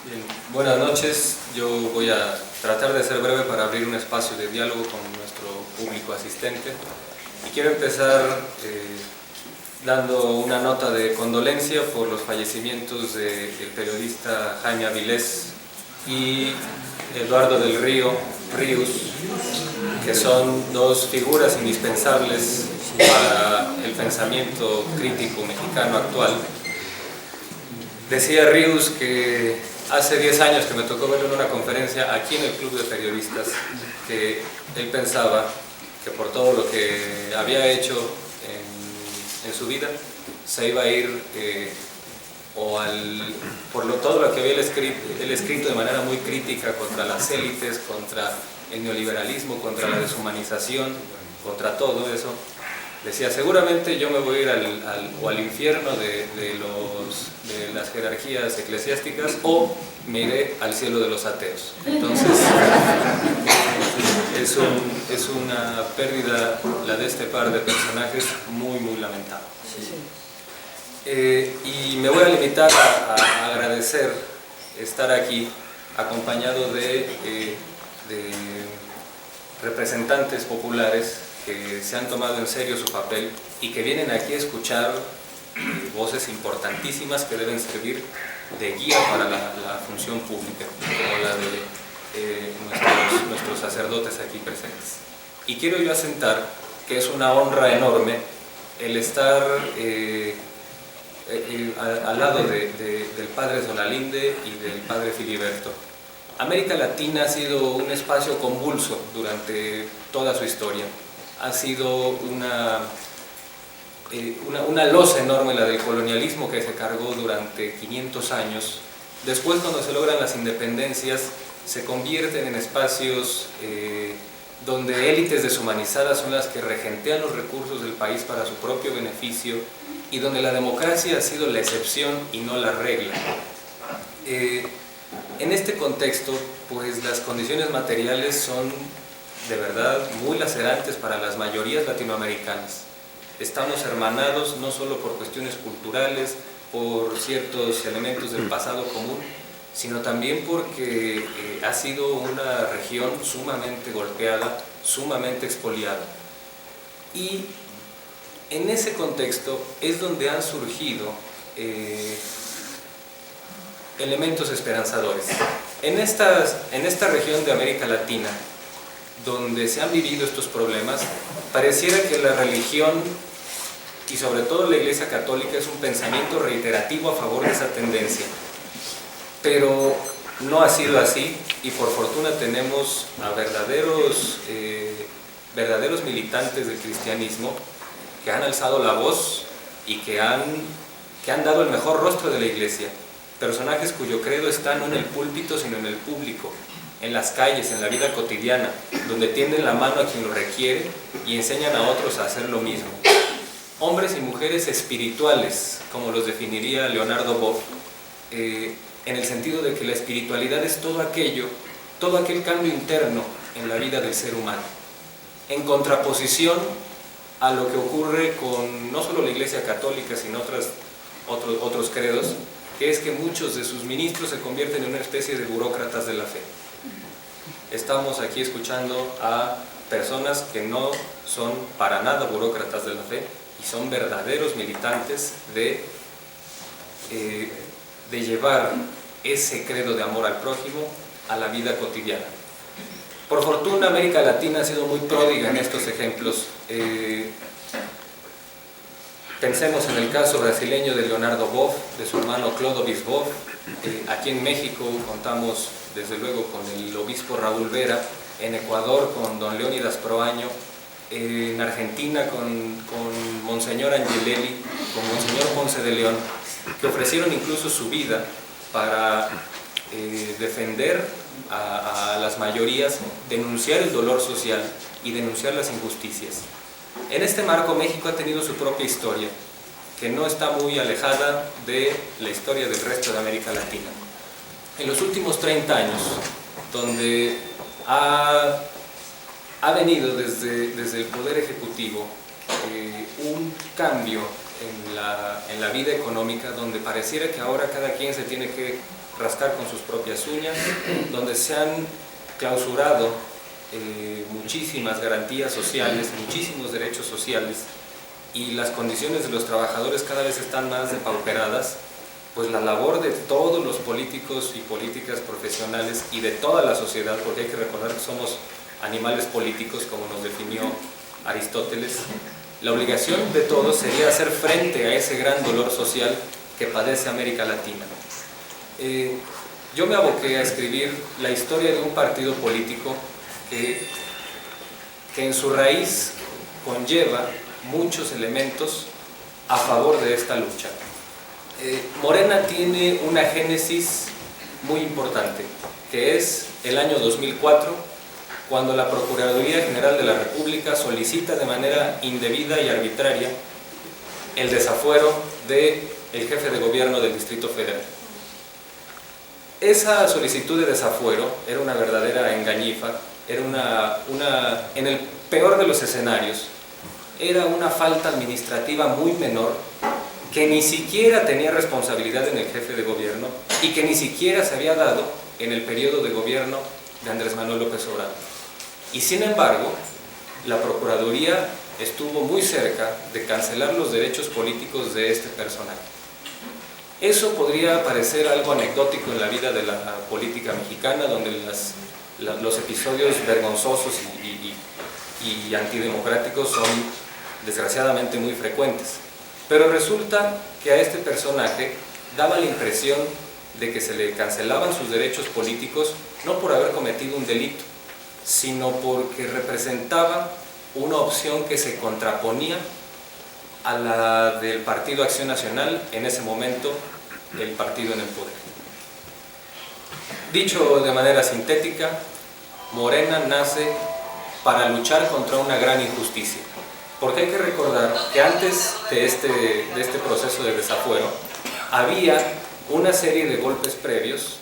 Bien, buenas noches. Yo voy a tratar de ser breve para abrir un espacio de diálogo con nuestro público asistente. Y quiero empezar dando una nota de condolencia por los fallecimientos del periodista Jaime Avilés y Eduardo del Río, Ríos, que son dos figuras indispensables para el pensamiento crítico mexicano actual. Decía Ríos que hace 10 años que me tocó verlo en una conferencia aquí en el Club de Periodistas, que él pensaba que por todo lo que había hecho en su vida se iba a ir todo lo que había él escrito de manera muy crítica contra las élites, contra el neoliberalismo, contra la deshumanización, contra todo eso. Decía, seguramente yo me voy a ir al infierno de las jerarquías eclesiásticas, o me iré al cielo de los ateos. Entonces, es una pérdida la de este par de personajes muy, muy lamentable. Y me voy a limitar a agradecer estar aquí acompañado de representantes populares que se han tomado en serio su papel y que vienen aquí a escuchar voces importantísimas que deben servir de guía para la función pública, como la de nuestros sacerdotes aquí presentes. Y quiero yo asentar que es una honra enorme el estar al lado del padre Zolalinde y del padre Filiberto. América Latina ha sido un espacio convulso durante toda su historia. Ha sido una losa enorme la del colonialismo que se cargó durante 500 años. Después, cuando se logran las independencias, se convierten en espacios donde élites deshumanizadas son las que regentean los recursos del país para su propio beneficio, y donde la democracia ha sido la excepción y no la regla. En este contexto, pues las condiciones materiales son de verdad muy lacerantes para las mayorías latinoamericanas. Estamos hermanados no solo por cuestiones culturales, por ciertos elementos del pasado común, sino también porque ha sido una región sumamente golpeada, sumamente expoliada. Y en ese contexto es donde han surgido elementos esperanzadores. En esta región de América Latina, donde se han vivido estos problemas, pareciera que la religión y sobre todo la Iglesia Católica es un pensamiento reiterativo a favor de esa tendencia. Pero no ha sido así, y por fortuna tenemos a verdaderos militantes del cristianismo que han alzado la voz y que han dado el mejor rostro de la Iglesia. Personajes cuyo credo está no en el púlpito sino en el público, en las calles, en la vida cotidiana, donde tienden la mano a quien lo requiere y enseñan a otros a hacer lo mismo. Hombres y mujeres espirituales, como los definiría Leonardo Boff, en el sentido de que la espiritualidad es todo aquel cambio interno en la vida del ser humano, en contraposición a lo que ocurre con no solo la Iglesia Católica, sino otros credos, que es que muchos de sus ministros se convierten en una especie de burócratas de la fe. Estamos aquí escuchando a personas que no son para nada burócratas de la fe y son verdaderos militantes de llevar ese credo de amor al prójimo a la vida cotidiana. Por fortuna, América Latina ha sido muy pródiga en estos ejemplos. Pensemos en el caso brasileño de Leonardo Boff, de su hermano Clódovis Boff. Aquí en México contamos desde luego con el obispo Raúl Vera, en Ecuador con don Leónidas Proaño, en Argentina con Monseñor Angelelli, con Monseñor Ponce de León, que ofrecieron incluso su vida para defender a las mayorías, denunciar el dolor social y denunciar las injusticias. En este marco, México ha tenido su propia historia, que no está muy alejada de la historia del resto de América Latina. En los últimos 30 años, donde ha venido desde el Poder Ejecutivo un cambio en la vida económica, donde pareciera que ahora cada quien se tiene que rascar con sus propias uñas, donde se han clausurado muchísimas garantías sociales, muchísimos derechos sociales, y las condiciones de los trabajadores cada vez están más depauperadas, pues la labor de todos los políticos y políticas profesionales y de toda la sociedad, porque hay que recordar que somos animales políticos, como nos definió Aristóteles, la obligación de todos sería hacer frente a ese gran dolor social que padece América Latina. Yo me aboqué a escribir la historia de un partido político que en su raíz conlleva muchos elementos a favor de esta lucha. Morena tiene una génesis muy importante, que es el año 2004, cuando la Procuraduría General de la República solicita de manera indebida y arbitraria el desafuero del jefe de gobierno del Distrito Federal. Esa solicitud de desafuero era una verdadera engañifa, era en el peor de los escenarios, era una falta administrativa muy menor, que ni siquiera tenía responsabilidad en el jefe de gobierno y que ni siquiera se había dado en el periodo de gobierno de Andrés Manuel López Obrador. Y sin embargo, la Procuraduría estuvo muy cerca de cancelar los derechos políticos de este personaje. Eso podría parecer algo anecdótico en la vida de la política mexicana, donde los episodios vergonzosos y antidemocráticos son desgraciadamente muy frecuentes. Pero resulta que a este personaje daba la impresión de que se le cancelaban sus derechos políticos no por haber cometido un delito, sino porque representaba una opción que se contraponía a la del Partido Acción Nacional, en ese momento el partido en el poder. Dicho de manera sintética, Morena nace para luchar contra una gran injusticia, porque hay que recordar que antes de este proceso de desafuero había una serie de golpes previos,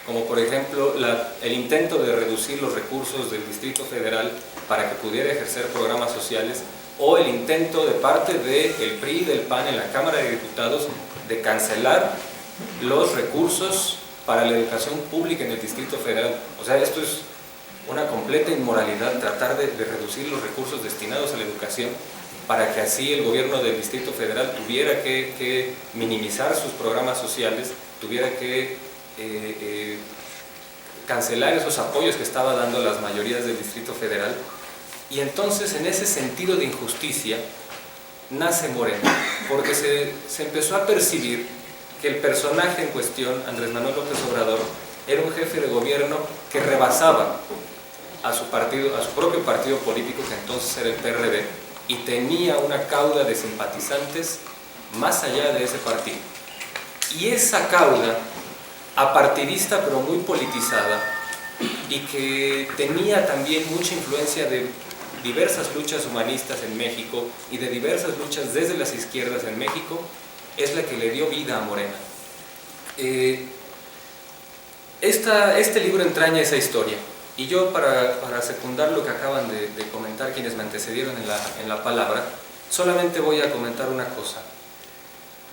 como por ejemplo el intento de reducir los recursos del Distrito Federal para que pudiera ejercer programas sociales, o el intento de parte del PRI y del PAN en la Cámara de Diputados de cancelar los recursos para la educación pública en el Distrito Federal. O sea, esto es una completa inmoralidad, tratar de reducir los recursos destinados a la educación para que así el gobierno del Distrito Federal tuviera que minimizar sus programas sociales, tuviera que cancelar esos apoyos que estaba dando las mayorías del Distrito Federal. Y entonces, en ese sentido de injusticia, nace Morena, porque se empezó a percibir que el personaje en cuestión, Andrés Manuel López Obrador, era un jefe de gobierno que rebasaba a su propio partido político, que entonces era el PRD, y tenía una cauda de simpatizantes más allá de ese partido. Y esa cauda, apartidista pero muy politizada, y que tenía también mucha influencia de diversas luchas humanistas en México y de diversas luchas desde las izquierdas en México, es la que le dio vida a Morena. Este libro entraña esa historia, y yo para secundar lo que acaban de comentar quienes me antecedieron en la palabra, solamente voy a comentar una cosa.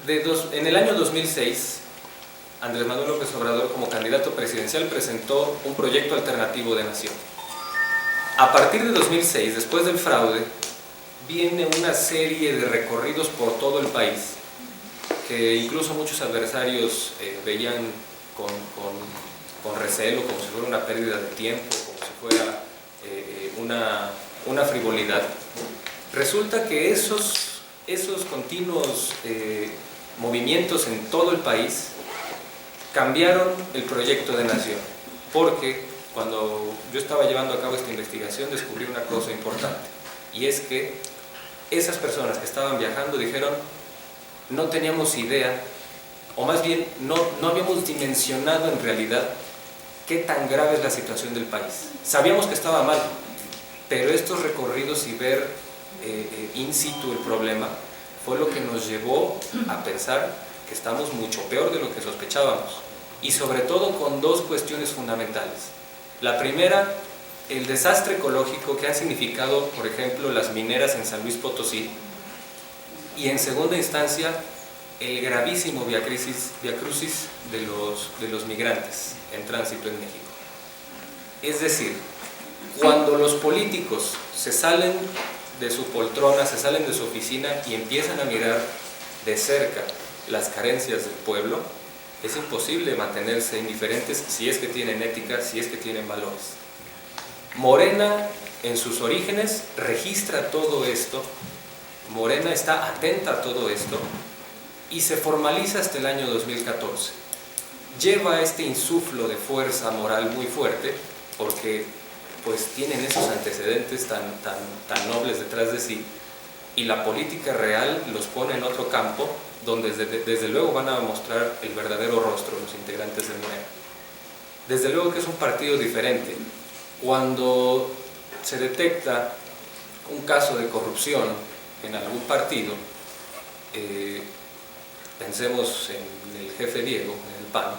En el año 2006, Andrés Manuel López Obrador, como candidato presidencial, presentó un proyecto alternativo de nación. A partir de 2006, después del fraude, viene una serie de recorridos por todo el país, que incluso muchos adversarios veían con recelo, como si fuera una pérdida de tiempo, como si fuera una frivolidad. Resulta que esos continuos movimientos en todo el país cambiaron el proyecto de nación, porque cuando yo estaba llevando a cabo esta investigación descubrí una cosa importante, y es que esas personas que estaban viajando dijeron: no teníamos idea, o más bien no habíamos dimensionado en realidad qué tan grave es la situación del país. Sabíamos que estaba mal, pero estos recorridos y ver in situ el problema fue lo que nos llevó a pensar que estamos mucho peor de lo que sospechábamos, y sobre todo con dos cuestiones fundamentales. La primera, el desastre ecológico que han significado, por ejemplo, las mineras en San Luis Potosí, y en segunda instancia el gravísimo viacrucis de los migrantes en tránsito en México. Es decir, cuando los políticos se salen de su poltrona, se salen de su oficina y empiezan a mirar de cerca las carencias del pueblo, es imposible mantenerse indiferentes si es que tienen ética, si es que tienen valores. Morena, en sus orígenes, registra todo esto, Morena está atenta a todo esto y se formaliza hasta el año 2014. Lleva este insuflo de fuerza moral muy fuerte porque pues tienen esos antecedentes tan nobles detrás de sí, y la política real los pone en otro campo donde desde luego van a mostrar el verdadero rostro de los integrantes de Morena. Desde luego que es un partido diferente. Cuando se detecta un caso de corrupción en algún partido, pensemos en el jefe Diego, en el PAN,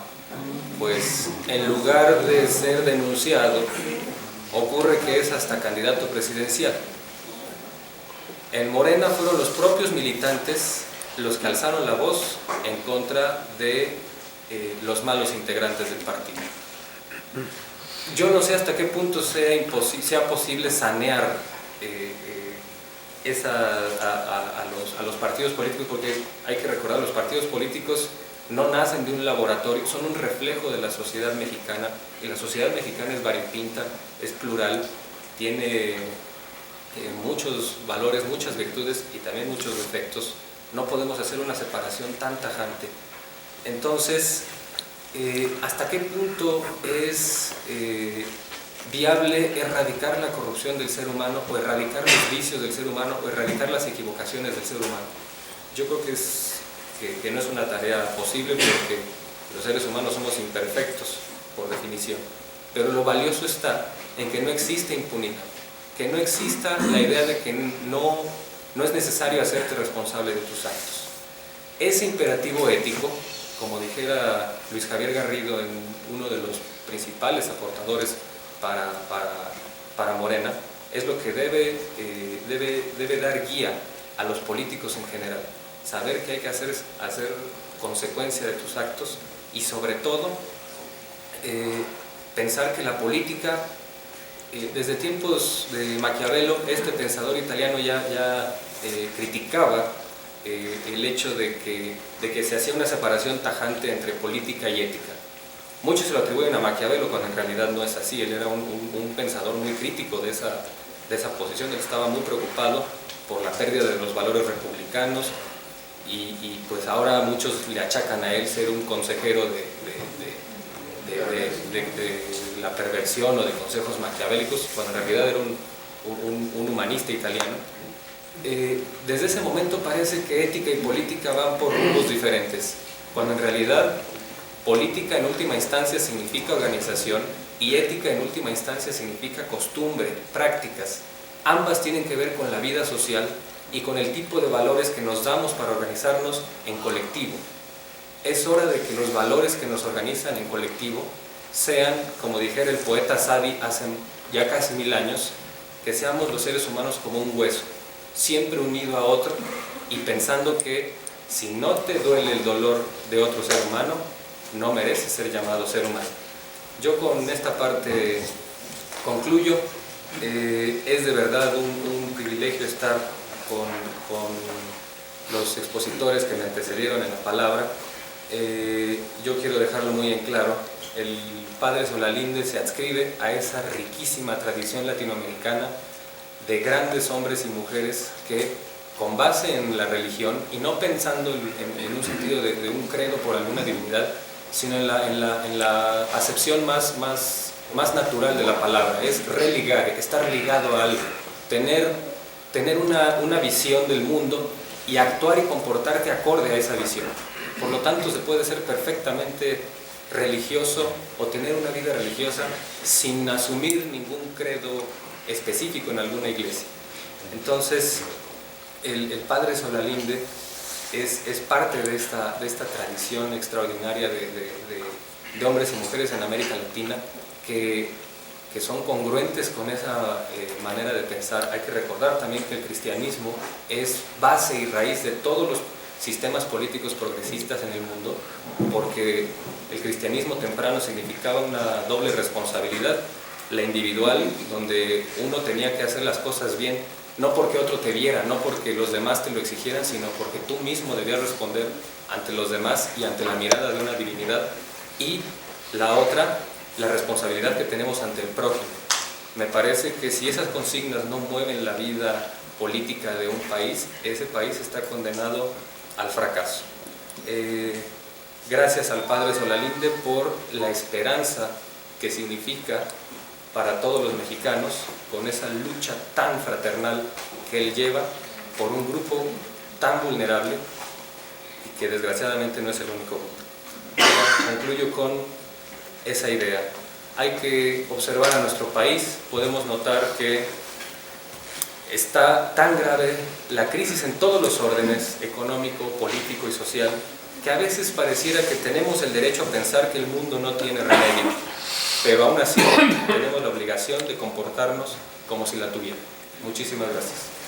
pues en lugar de ser denunciado, ocurre que es hasta candidato presidencial. En Morena fueron los propios militantes los que alzaron la voz en contra de los malos integrantes del partido. Yo no sé hasta qué punto sea posible sanear a los partidos políticos, porque hay que recordar, los partidos políticos no nacen de un laboratorio, son un reflejo de la sociedad mexicana, y la sociedad mexicana es variopinta, es plural, tiene muchos valores, muchas virtudes y también muchos defectos. No podemos hacer una separación tan tajante. Entonces, ¿hasta qué punto es viable erradicar la corrupción del ser humano, o erradicar los vicios del ser humano, o erradicar las equivocaciones del ser humano? Yo creo que no es una tarea posible, porque los seres humanos somos imperfectos por definición, pero lo valioso está en que no existe impunidad, que no exista la idea de que no es necesario hacerte responsable de tus actos. Ese imperativo ético, como dijera Luis Javier Garrido, en uno de los principales aportadores para Morena, es lo que debe dar guía a los políticos en general. Saber que hay que hacer consecuencia de tus actos, y sobre todo pensar que la política, desde tiempos de Maquiavelo, este pensador italiano ya criticaba el hecho de que se hacía una separación tajante entre política y ética. Muchos se lo atribuyen a Maquiavelo cuando en realidad no es así. Él era un pensador muy crítico de esa posición. Él estaba muy preocupado por la pérdida de los valores republicanos, y pues ahora muchos le achacan a él ser un consejero de la perversión o de consejos maquiavélicos, cuando en realidad era un humanista italiano. Desde ese momento parece que ética y política van por rumbos diferentes, cuando en realidad política en última instancia significa organización y ética en última instancia significa costumbre, prácticas. Ambas tienen que ver con la vida social y con el tipo de valores que nos damos para organizarnos en colectivo. Es hora de que los valores que nos organizan en colectivo sean, como dijera el poeta Sadi hace ya casi 1000 años, que seamos los seres humanos como un hueso, siempre unido a otro, y pensando que si no te duele el dolor de otro ser humano, no mereces ser llamado ser humano. Yo con esta parte concluyo. Es de verdad un privilegio estar con los expositores que me antecedieron en la palabra. Yo quiero dejarlo muy en claro: el padre Solalinde se adscribe a esa riquísima tradición latinoamericana de grandes hombres y mujeres que, con base en la religión, y no pensando en un sentido de un credo por alguna divinidad, sino en la acepción más natural de la palabra, es religar, estar ligado a algo, tener una visión del mundo y actuar y comportarte acorde a esa visión. Por lo tanto, se puede ser perfectamente religioso o tener una vida religiosa sin asumir ningún credo específico en alguna iglesia. Entonces, el padre Solalinde es parte de esta tradición extraordinaria de hombres y mujeres en América Latina que que son congruentes con esa manera de pensar. Hay que recordar también que el cristianismo es base y raíz de todos los sistemas políticos progresistas en el mundo, porque el cristianismo temprano significaba una doble responsabilidad, la individual, donde uno tenía que hacer las cosas bien, no porque otro te viera, no porque los demás te lo exigieran, sino porque tú mismo debías responder ante los demás y ante la mirada de una divinidad. Y la otra, la responsabilidad que tenemos ante el prójimo. Me parece que si esas consignas no mueven la vida política de un país, ese país está condenado al fracaso. Gracias al Padre Solalinde por la esperanza que significa para todos los mexicanos, con esa lucha tan fraternal que él lleva por un grupo tan vulnerable y que desgraciadamente no es el único grupo. Concluyo con esa idea. Hay que observar a nuestro país, podemos notar que está tan grave la crisis en todos los órdenes, económico, político y social, que a veces pareciera que tenemos el derecho a pensar que el mundo no tiene remedio, pero aún así tenemos la obligación de comportarnos como si la tuviera. Muchísimas gracias.